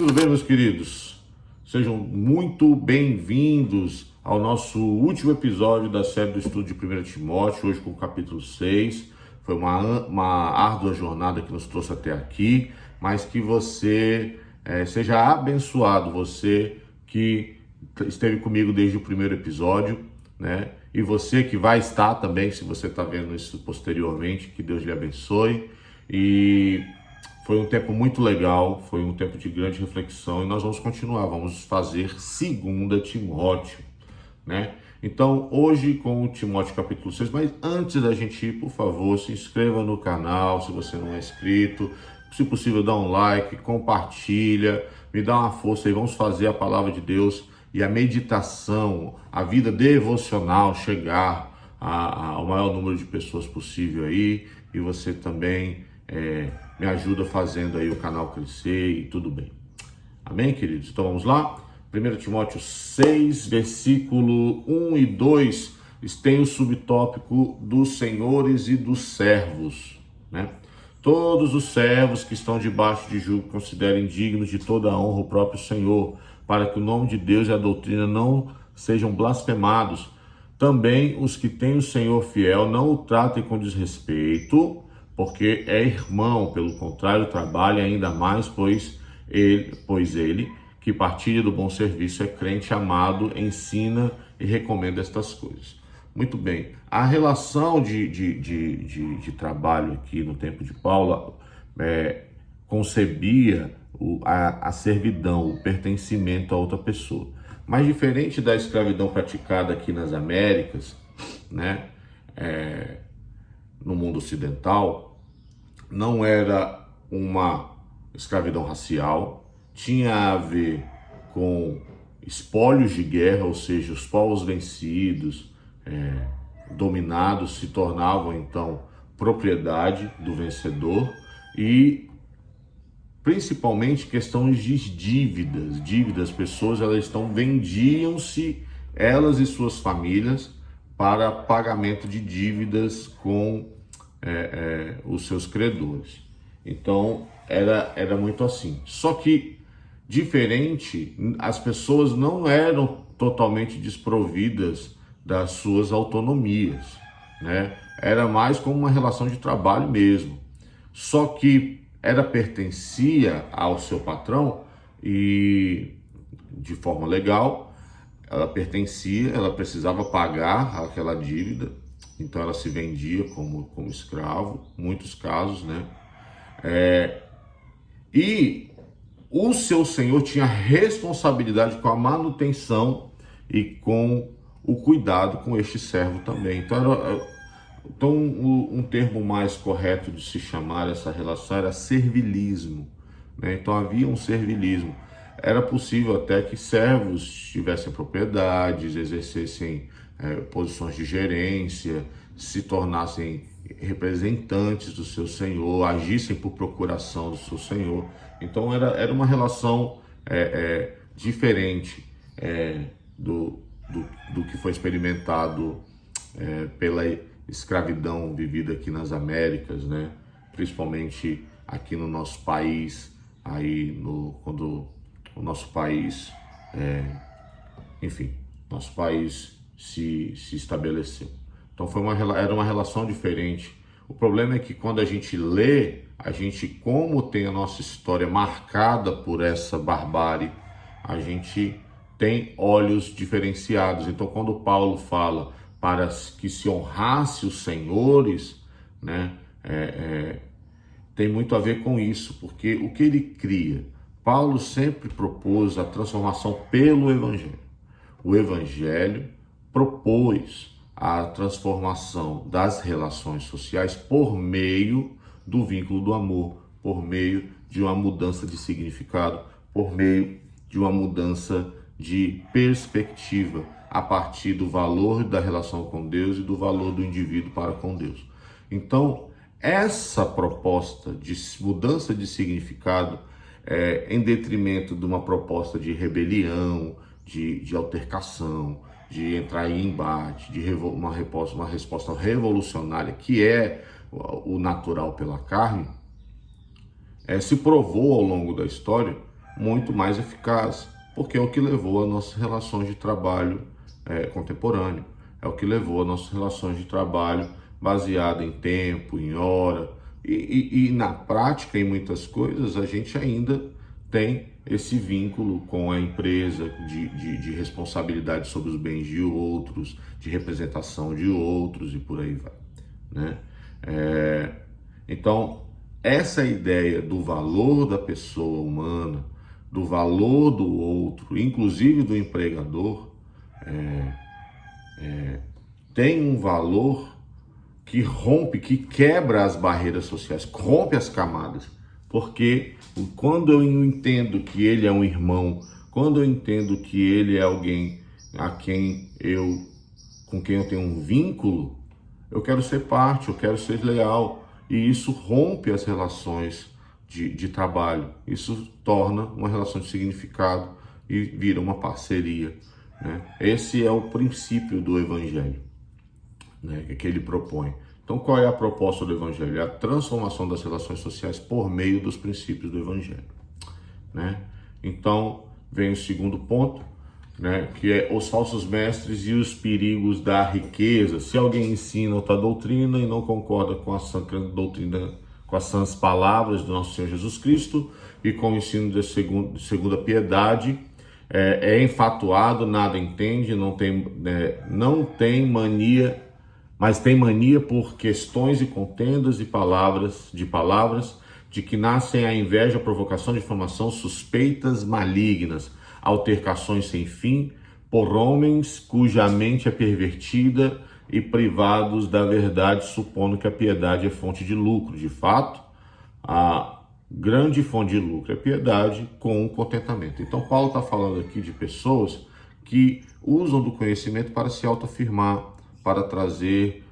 Tudo bem, meus queridos? Sejam muito bem-vindos ao nosso último episódio da série do estudo de 1 Timóteo, hoje com o capítulo 6. Foi uma árdua jornada que nos trouxe até aqui, mas que você seja abençoado, você que esteve comigo desde o primeiro episódio, né? E você que vai estar também, se você está vendo isso posteriormente, que Deus lhe abençoe. E foi um tempo muito legal, foi um tempo de grande reflexão e nós vamos continuar, vamos fazer 2 Timóteo, né? Então, hoje com o Timóteo capítulo 6, mas antes da gente ir, por favor, se inscreva no canal, se você não é inscrito, se possível dá um like, compartilha, me dá uma força aí, vamos fazer a palavra de Deus e a meditação, a vida devocional chegar ao maior número de pessoas possível aí, e você também me ajuda fazendo aí o canal crescer e tudo bem. Amém, queridos? Então vamos lá? 1 Timóteo 6, versículo 1 e 2, tem o subtópico dos senhores e dos servos, né? Todos os servos que estão debaixo de jugo considerem dignos de toda a honra o próprio Senhor, para que o nome de Deus e a doutrina não sejam blasfemados. Também os que têm o Senhor fiel não o tratem com desrespeito, porque é irmão, pelo contrário, trabalha ainda mais, pois ele, que partilha do bom serviço, é crente amado, ensina e recomenda estas coisas. Muito bem, a relação de trabalho aqui no tempo de Paulo concebia a servidão, o pertencimento a outra pessoa. Mas diferente da escravidão praticada aqui nas Américas, né, no mundo ocidental, não era uma escravidão racial, tinha a ver com espólios de guerra, ou seja, os povos vencidos, dominados, se tornavam então propriedade do vencedor, e principalmente questões de dívidas, pessoas vendiam-se, elas e suas famílias, para pagamento de dívidas com os seus credores. Então era muito assim. Só que diferente, as pessoas não eram totalmente desprovidas das suas autonomias, né? Era mais como uma relação de trabalho mesmo. Só que pertencia ao seu patrão e de forma legal, ela precisava pagar aquela dívida, então ela se vendia como escravo, muitos casos, né? E o seu senhor tinha responsabilidade com a manutenção e com o cuidado com este servo também. Então um termo mais correto de se chamar essa relação era servilismo, né? Então havia um servilismo. Era possível até que servos tivessem propriedades, exercessem posições de gerência, se tornassem representantes do seu senhor, agissem por procuração do seu senhor. Então era uma relação diferente do que foi experimentado pela escravidão vivida aqui nas Américas, né? Principalmente aqui no nosso país, quando o nosso país, nosso país se estabeleceu. Então era uma relação diferente. O problema é que quando a gente lê, como tem a nossa história marcada por essa barbárie, a gente tem olhos diferenciados. Então quando Paulo fala para que se honrasse os senhores, né, tem muito a ver com isso, porque o que ele cria? Paulo sempre propôs a transformação pelo Evangelho. O Evangelho propôs a transformação das relações sociais por meio do vínculo do amor, por meio de uma mudança de significado, por meio de uma mudança de perspectiva, a partir do valor da relação com Deus e do valor do indivíduo para com Deus. Então, essa proposta de mudança de significado em detrimento de uma proposta de rebelião, de altercação, de entrar em embate, de uma resposta revolucionária, que é o natural pela carne, se provou ao longo da história muito mais eficaz, porque é o que levou às nossas relações de trabalho contemporâneo, é o que levou às nossas relações de trabalho baseada em tempo, em hora, e na prática, em muitas coisas, a gente ainda tem esse vínculo com a empresa de responsabilidade sobre os bens de outros, de representação de outros e por aí vai, né? Então, essa ideia do valor da pessoa humana, do valor do outro, inclusive do empregador, tem um valor que rompe, que quebra as barreiras sociais, rompe as camadas. Porque quando eu entendo que ele é um irmão, quando eu entendo que ele é alguém com quem eu tenho um vínculo, eu quero ser parte, eu quero ser leal. E isso rompe as relações de trabalho. Isso torna uma relação de significado e vira uma parceria, né? Esse é o princípio do Evangelho, né, que ele propõe. Então, qual é a proposta do Evangelho? É a transformação das relações sociais por meio dos princípios do Evangelho, né? Então, vem o segundo ponto, né, que é os falsos mestres e os perigos da riqueza. Se alguém ensina outra doutrina e não concorda com a sã doutrina, com as sãs palavras do nosso Senhor Jesus Cristo e com o ensino de segunda piedade, é enfatuado, nada entende, não tem mania, mas tem mania por questões e contendas e palavras, de que nascem a inveja, a provocação, difamação, suspeitas malignas, altercações sem fim, por homens cuja mente é pervertida e privados da verdade, supondo que a piedade é fonte de lucro. De fato, a grande fonte de lucro é piedade com o contentamento. Então, Paulo está falando aqui de pessoas que usam do conhecimento para se autoafirmar, para trazer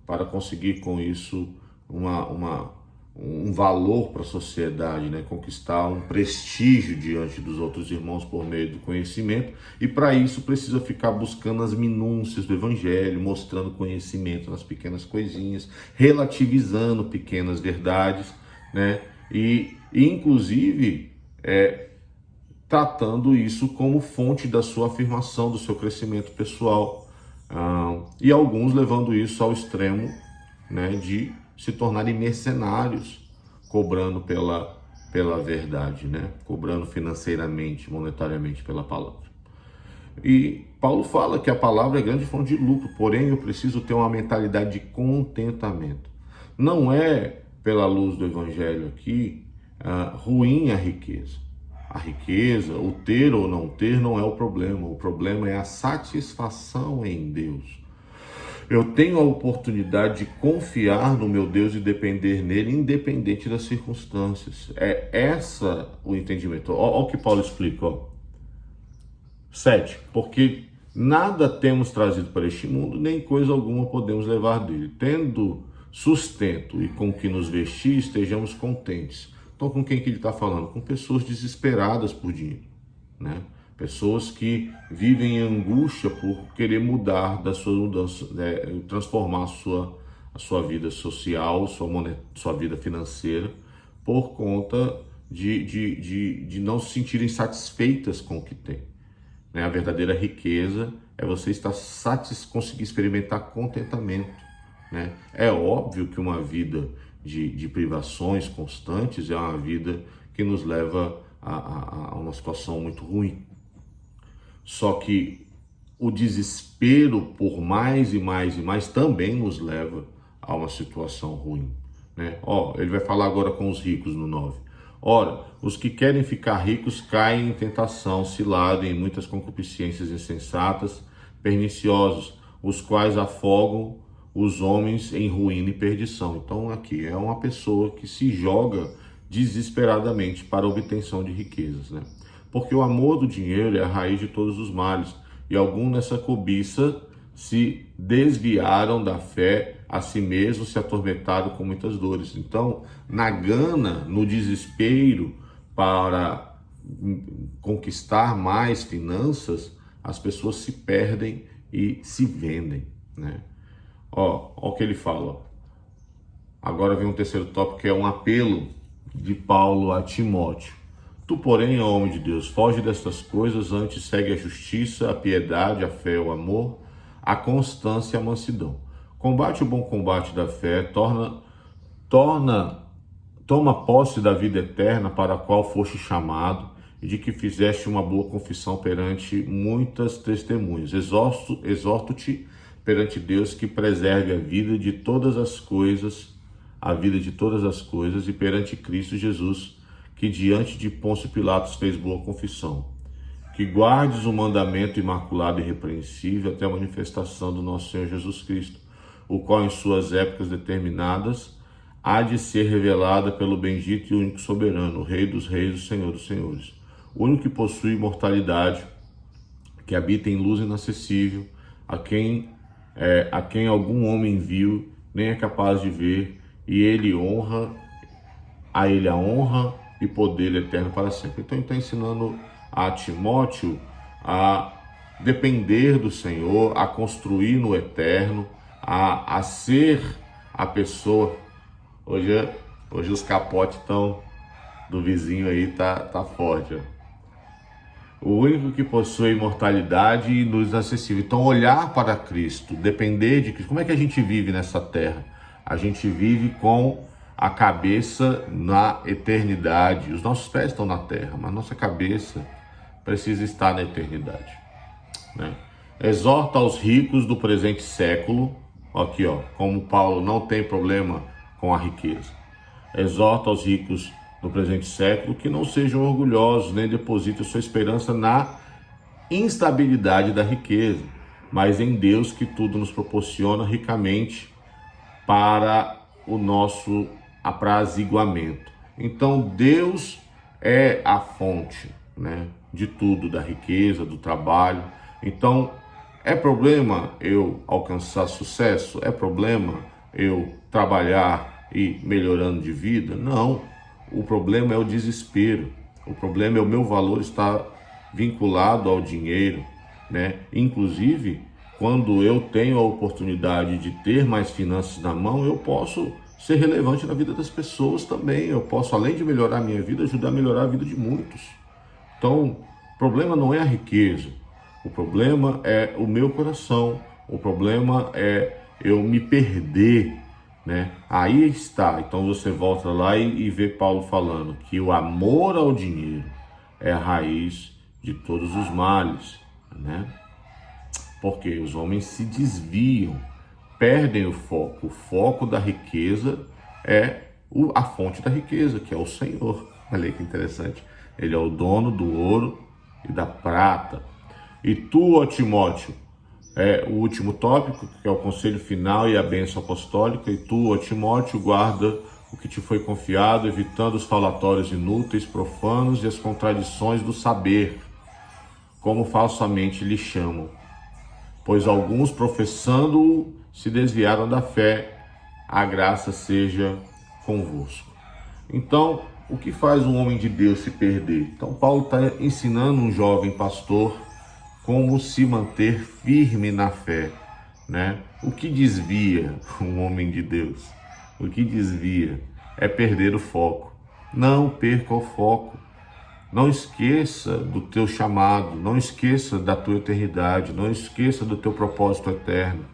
para conseguir com isso um valor para a sociedade, né? Conquistar um prestígio diante dos outros irmãos por meio do conhecimento, e para isso precisa ficar buscando as minúcias do Evangelho, mostrando conhecimento nas pequenas coisinhas, relativizando pequenas verdades, né? E inclusive tratando isso como fonte da sua afirmação, do seu crescimento pessoal. E alguns levando isso ao extremo, né, de se tornarem mercenários, cobrando pela verdade, né, cobrando financeiramente, monetariamente pela palavra. E Paulo fala que a palavra é grande fonte de lucro, porém eu preciso ter uma mentalidade de contentamento. Não é, pela luz do Evangelho aqui, ruim a riqueza. A riqueza, o ter ou não ter, não é o problema é a satisfação em Deus. Eu tenho a oportunidade de confiar no meu Deus e depender nele, independente das circunstâncias. É essa o entendimento. Olha o que Paulo explica. 7. Porque nada temos trazido para este mundo, nem coisa alguma podemos levar dele. Tendo sustento e com que nos vestir, estejamos contentes. Então, com quem que ele está falando? Com pessoas desesperadas por dinheiro, né? Pessoas que vivem em angústia por querer mudar da sua mudança, transformar a sua vida social, sua vida financeira, por conta de não se sentirem satisfeitas com o que tem, né? A verdadeira riqueza é você conseguir experimentar contentamento, né? É óbvio que uma vida de privações constantes é uma vida que nos leva a uma situação muito ruim. Só que o desespero por mais e mais e mais também nos leva a uma situação ruim, né? Ele vai falar agora com os ricos no 9. Ora, os que querem ficar ricos caem em tentação, cilada em muitas concupiscências insensatas, perniciosos, os quais afogam os homens em ruína e perdição. Então aqui é uma pessoa que se joga desesperadamente para a obtenção de riquezas, né? Porque o amor do dinheiro é a raiz de todos os males, e alguns nessa cobiça se desviaram da fé, a si mesmos se atormentaram com muitas dores. Então, na gana, no desespero para conquistar mais finanças, as pessoas se perdem e se vendem, né? Ó o que ele fala. Agora vem um terceiro tópico, que é um apelo de Paulo a Timóteo. Tu, porém, ó homem de Deus, foge destas coisas, antes segue a justiça, a piedade, a fé, o amor, a constância e a mansidão. Combate o bom combate da fé, toma posse da vida eterna para a qual foste chamado, e de que fizeste uma boa confissão perante muitas testemunhas. Exorto-te perante Deus que preserve a vida de todas as coisas, e perante Cristo Jesus, que diante de Pôncio Pilatos fez boa confissão, que guardes o mandamento imaculado e irrepreensível até a manifestação do nosso Senhor Jesus Cristo, o qual em suas épocas determinadas há de ser revelada pelo bendito e único soberano, o Rei dos reis, o Senhor dos senhores, o único que possui imortalidade, que habita em luz inacessível, a quem algum homem viu, nem é capaz de ver, e a ele a honra e poder eterno para sempre. Então ele está ensinando a Timóteo a depender do Senhor, a construir no eterno, a ser a pessoa. Hoje os capotes do vizinho aí tá forte. Ó. O único que possui imortalidade e luz acessível. Então olhar para Cristo, depender de Cristo. Como é que a gente vive nessa terra? A gente vive com a cabeça na eternidade. Os nossos pés estão na terra, mas nossa cabeça precisa estar na eternidade, né? Exorta aos ricos do presente século. Aqui, ó, como Paulo não tem problema com a riqueza. Exorta aos ricos do presente século que não sejam orgulhosos, nem depositem sua esperança na instabilidade da riqueza, mas em Deus, que tudo nos proporciona ricamente para o nosso apraziguamento. Então Deus é a fonte, né, de tudo, da riqueza, do trabalho. Então é problema eu alcançar sucesso? É problema eu trabalhar e melhorando de vida? Não. O problema é o desespero. O problema é o meu valor estar vinculado ao dinheiro, né? Inclusive, quando eu tenho a oportunidade de ter mais finanças na mão, eu posso ser relevante na vida das pessoas também. Eu posso, além de melhorar a minha vida, ajudar a melhorar a vida de muitos. Então, o problema não é a riqueza. O problema é o meu coração. O problema é eu me perder, né? Aí está. Então você volta lá e vê Paulo falando que o amor ao dinheiro é a raiz de todos os males, né? Porque os homens se desviam, perdem o foco. O foco da riqueza é a fonte da riqueza, que é o Senhor. Olha aí que interessante. Ele é o dono do ouro e da prata. E tu, ó Timóteo, é o último tópico, que é o conselho final e a bênção apostólica. E tu, ó Timóteo, guarda o que te foi confiado, evitando os falatórios inúteis, profanos e as contradições do saber, como falsamente lhe chamam. Pois alguns, professando-o, se desviaram da fé. A graça seja convosco. Então, o que faz um homem de Deus se perder? Então, Paulo está ensinando um jovem pastor como se manter firme na fé, né? O que desvia um homem de Deus? O que desvia é perder o foco. Não perca o foco. Não esqueça do teu chamado, não esqueça da tua eternidade, não esqueça do teu propósito eterno.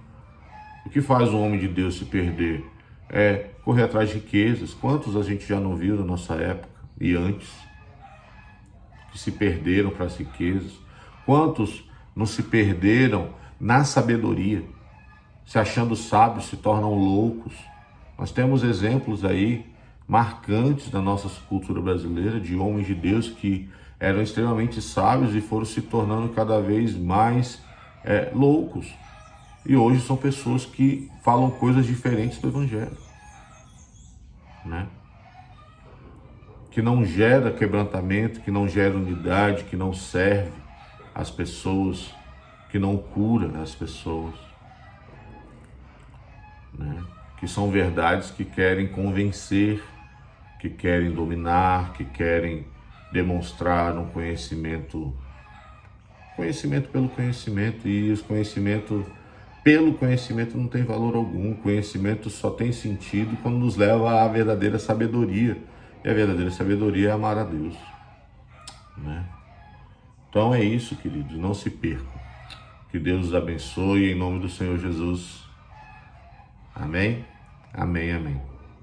O que faz um homem de Deus se perder é correr atrás de riquezas. Quantos a gente já não viu na nossa época e antes, que se perderam para as riquezas? Quantos não se perderam na sabedoria, se achando sábios, se tornam loucos? Nós temos exemplos aí marcantes da nossa cultura brasileira de homens de Deus que eram extremamente sábios e foram se tornando cada vez mais loucos. E hoje são pessoas que falam coisas diferentes do Evangelho, né? Que não gera quebrantamento, que não gera unidade, que não serve as pessoas, que não cura as pessoas, né? Que são verdades que querem convencer, que querem dominar, que querem demonstrar um conhecimento pelo conhecimento, e os conhecimentos pelo conhecimento não tem valor algum. O conhecimento só tem sentido quando nos leva à verdadeira sabedoria, e a verdadeira sabedoria é amar a Deus, né? Então é isso, queridos, não se percam. Que Deus os abençoe em nome do Senhor Jesus. Amém? Amém, amém.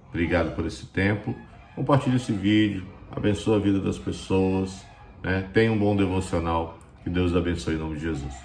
Obrigado por esse tempo. Compartilhe esse vídeo, abençoe a vida das pessoas, né? Tenha um bom devocional. Que Deus abençoe em nome de Jesus.